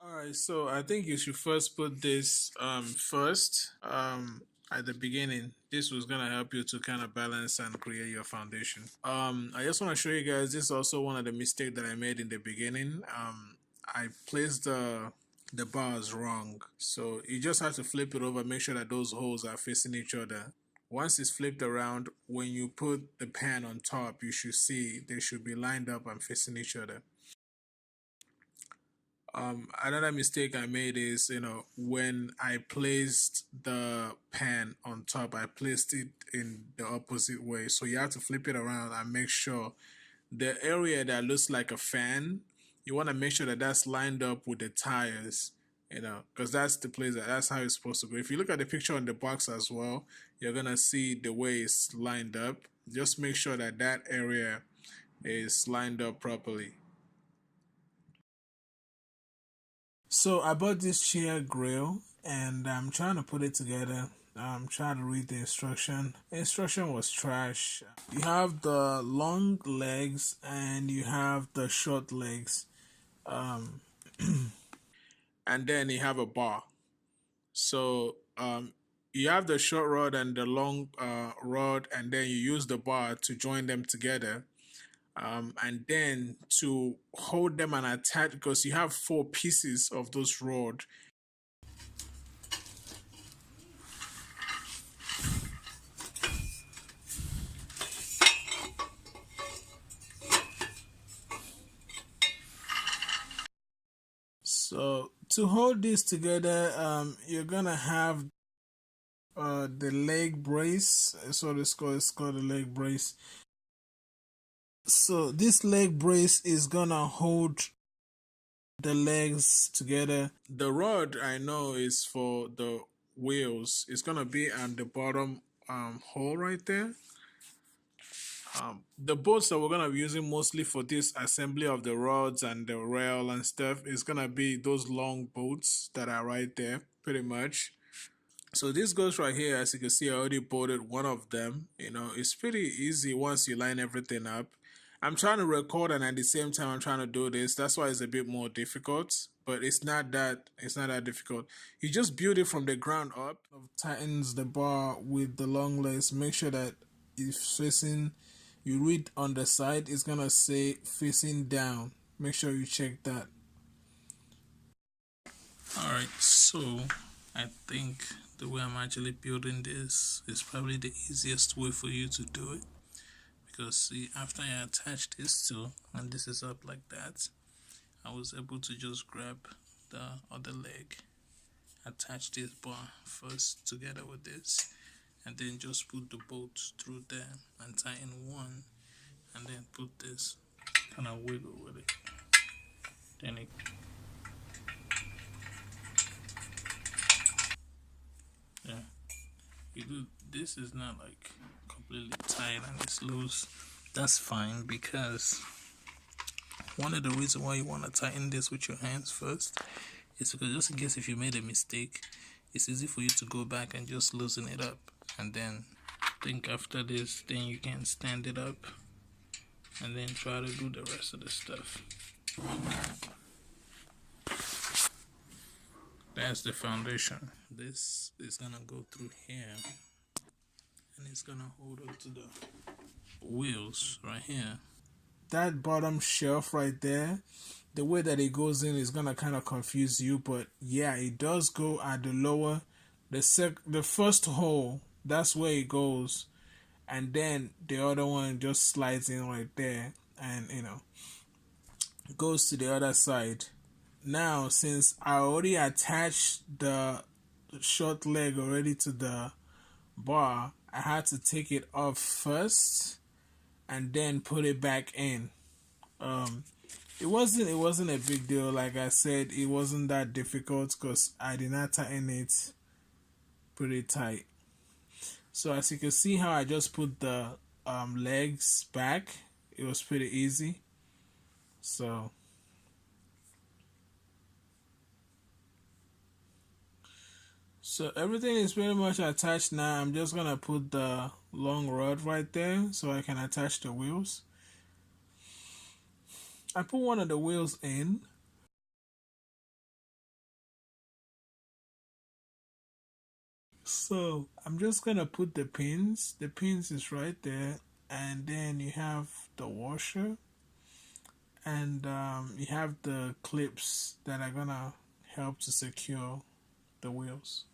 All right, so I think you should first put this first at the beginning. This was gonna help you to kind of balance and create your foundation. I just want to show you guys, this is also one of the mistakes that I made in the beginning. I placed the bars wrong, so you just have to flip it over, make sure that those holes are facing each other. Once it's flipped around, when you put the pan on top, you should see they should be lined up and facing each other. Another mistake I made is, when I placed the pan on top, I placed it in the opposite way. So you have to flip it around and make sure the area that looks like a fan, you want to make sure that that's lined up with the tires, because that's the place that's how it's supposed to go. If you look at the picture on the box as well, you're going to see the way it's lined up. Just make sure that that area is lined up properly. So I bought this chair grill and I'm trying to put it together. I'm trying to read the instruction. The instruction was trash. You have the long legs and you have the short legs. And then you have a bar. So you have the short rod and the long rod, and then you use the bar to join them together. And then to hold them and attach, because you have 4 pieces of those rod. So to hold this together, you're gonna have the leg brace. So it's called the leg brace. So this leg brace is gonna hold the legs together. The rod I know is for the wheels. It's gonna be at the bottom hole right there. The bolts that we're gonna be using mostly for this assembly of the rods and the rail and stuff is gonna be those long bolts that are right there, pretty much. So this goes right here. As you can see, I already bolted one of them. It's pretty easy once you line everything up. I'm trying to record and at the same time I'm trying to do this. That's why it's a bit more difficult, but it's not that difficult. You just build it from the ground up. Tightens the bar with the long legs. Make sure that it's facing, you read on the side, it's gonna say facing down. Make sure you check that. Alright, so I think the way I'm actually building this is probably the easiest way for you to do it, because see, after I attach this to, and this is up like that, I was able to just grab the other leg, attach this bar first together with this, and then just put the bolts through there and tighten one, and then put this, kind of wiggle with it, then it you do. This is not like completely tight and it's loose. That's fine, because one of the reasons why you want to tighten this with your hands first is because just in case if you made a mistake, it's easy for you to go back and just loosen it up, and then think after this, then you can stand it up and then try to do the rest of the stuff. That's the foundation. This is gonna go through here and it's gonna hold on to the wheels right here. That bottom shelf right there, the way that it goes in is gonna kind of confuse you, but yeah, it does go at the lower, the first hole, that's where it goes, and then the other one just slides in right there, and goes to the other side. Now, since I already attached the short leg already to the bar, I had to take it off first and then put it back in. It wasn't a big deal. Like I said, it wasn't that difficult because I did not tighten it pretty tight. So as you can see how I just put the legs back, it was pretty easy. So everything is pretty much attached now. I'm just gonna put the long rod right there so I can attach the wheels. I put one of the wheels in. So I'm just gonna put the pins. The pins is right there, and then you have the washer, and you have the clips that are gonna help to secure the wheels.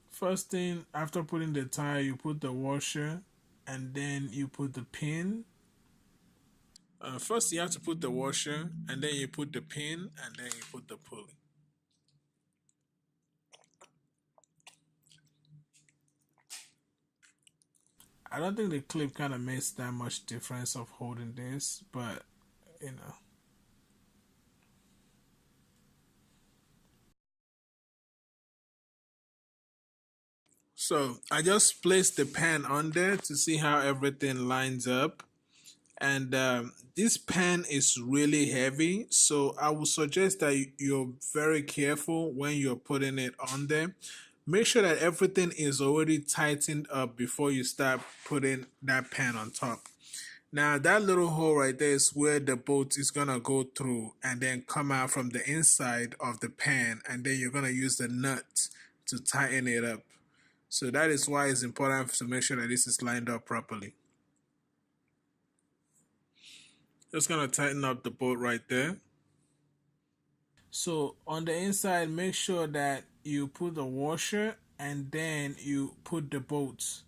First thing, after putting the tire, you put the washer, and then you put the pin. First, you have to put the washer, and then you put the pin, and then you put the pulley. I don't think the clip kind of makes that much difference of holding this, but you know. So I just placed the pan on there to see how everything lines up. And this pan is really heavy, so I would suggest that you're very careful when you're putting it on there. Make sure that everything is already tightened up before you start putting that pan on top. Now that little hole right there is where the bolt is gonna go through and then come out from the inside of the pan, and then you're gonna use the nut to tighten it up. So that is why it's important to make sure that this is lined up properly. Just gonna tighten up the bolt right there. So on the inside, make sure that you put the washer and then you put the bolts.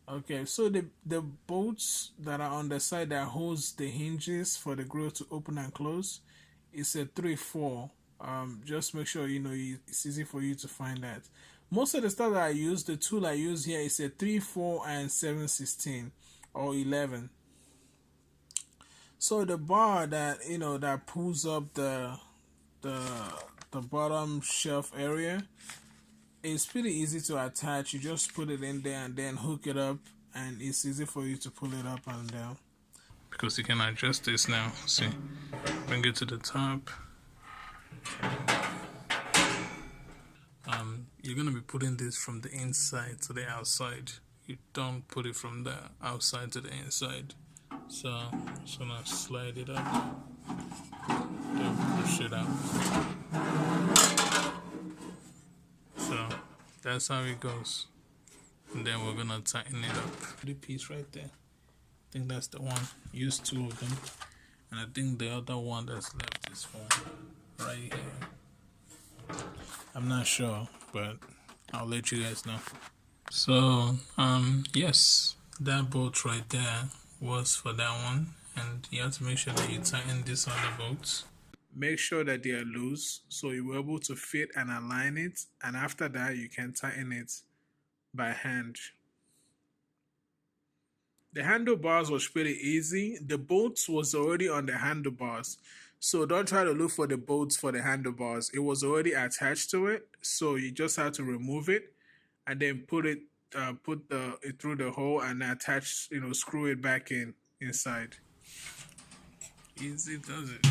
Okay, so the bolts that are on the side that holds the hinges for the grill to open and close is a 3/4. Just make sure it's easy for you to find that. Most of the stuff that I use, the tool I use here is a 3/4 and 7/16 or 11. So the bar that that pulls up the the bottom shelf area is pretty easy to attach. You just put it in there and then hook it up, and it's easy for you to pull it up and down. Because you can adjust this now. See, bring it to the top. You're gonna be putting this from the inside to the outside. You don't put it from the outside to the inside. So I'm just gonna slide it up, then push it out. So that's how it goes. And then we're gonna tighten it up. The piece right there. I think that's the one. Use two of them. And I think the other one that's left is one right here. I'm not sure, but I'll let you guys know. So yes, that bolt right there was for that one, and you have to make sure that you tighten these other bolts. Make sure that they are loose so you're able to fit and align it, and after that you can tighten it by hand. The handlebars was pretty easy. The bolts was already on the handlebars, so don't try to look for the bolts for the handlebars. It was already attached to it, so you just have to remove it and then put it through the hole and attach, screw it back inside. Easy does it.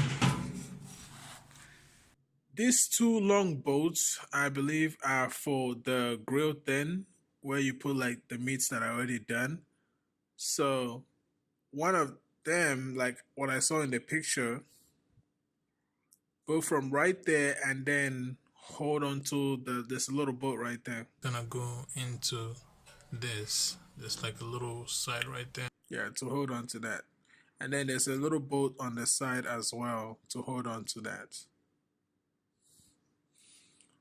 These two long bolts, I believe, are for the grill thin, where you put like the meats that are already done. So one of them, like what I saw in the picture, go from right there and then hold on to this little bolt right there. Gonna go into this. There's like a little side right there. Yeah, to hold on to that. And then there's a little bolt on the side as well to hold on to that.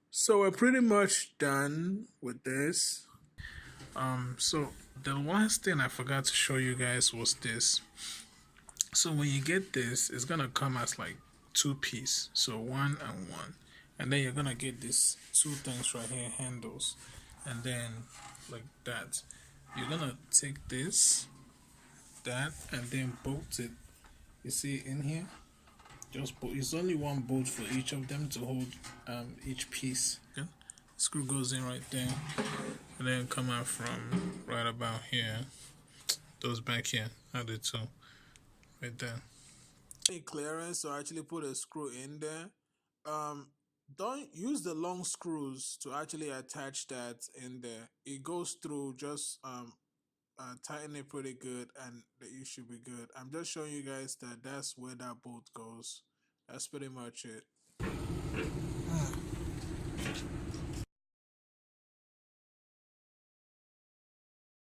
So we're pretty much done with this. So the last thing I forgot to show you guys was this. So when you get this, it's gonna come as like two pieces, so one and one, and then you're gonna get these two things right here, handles, and then like that. You're gonna take that, and then bolt it. You see in here, just bolt. It's only one bolt for each of them to hold each piece. Okay? Screw goes in right there, and then come out from right about here. Those back here, I did too, right there. Clearance, so I actually put a screw in there. Don't use the long screws to actually attach that in there. It goes through. Just tighten it pretty good, and you should be good. I'm just showing you guys that that's where that bolt goes. That's pretty much it.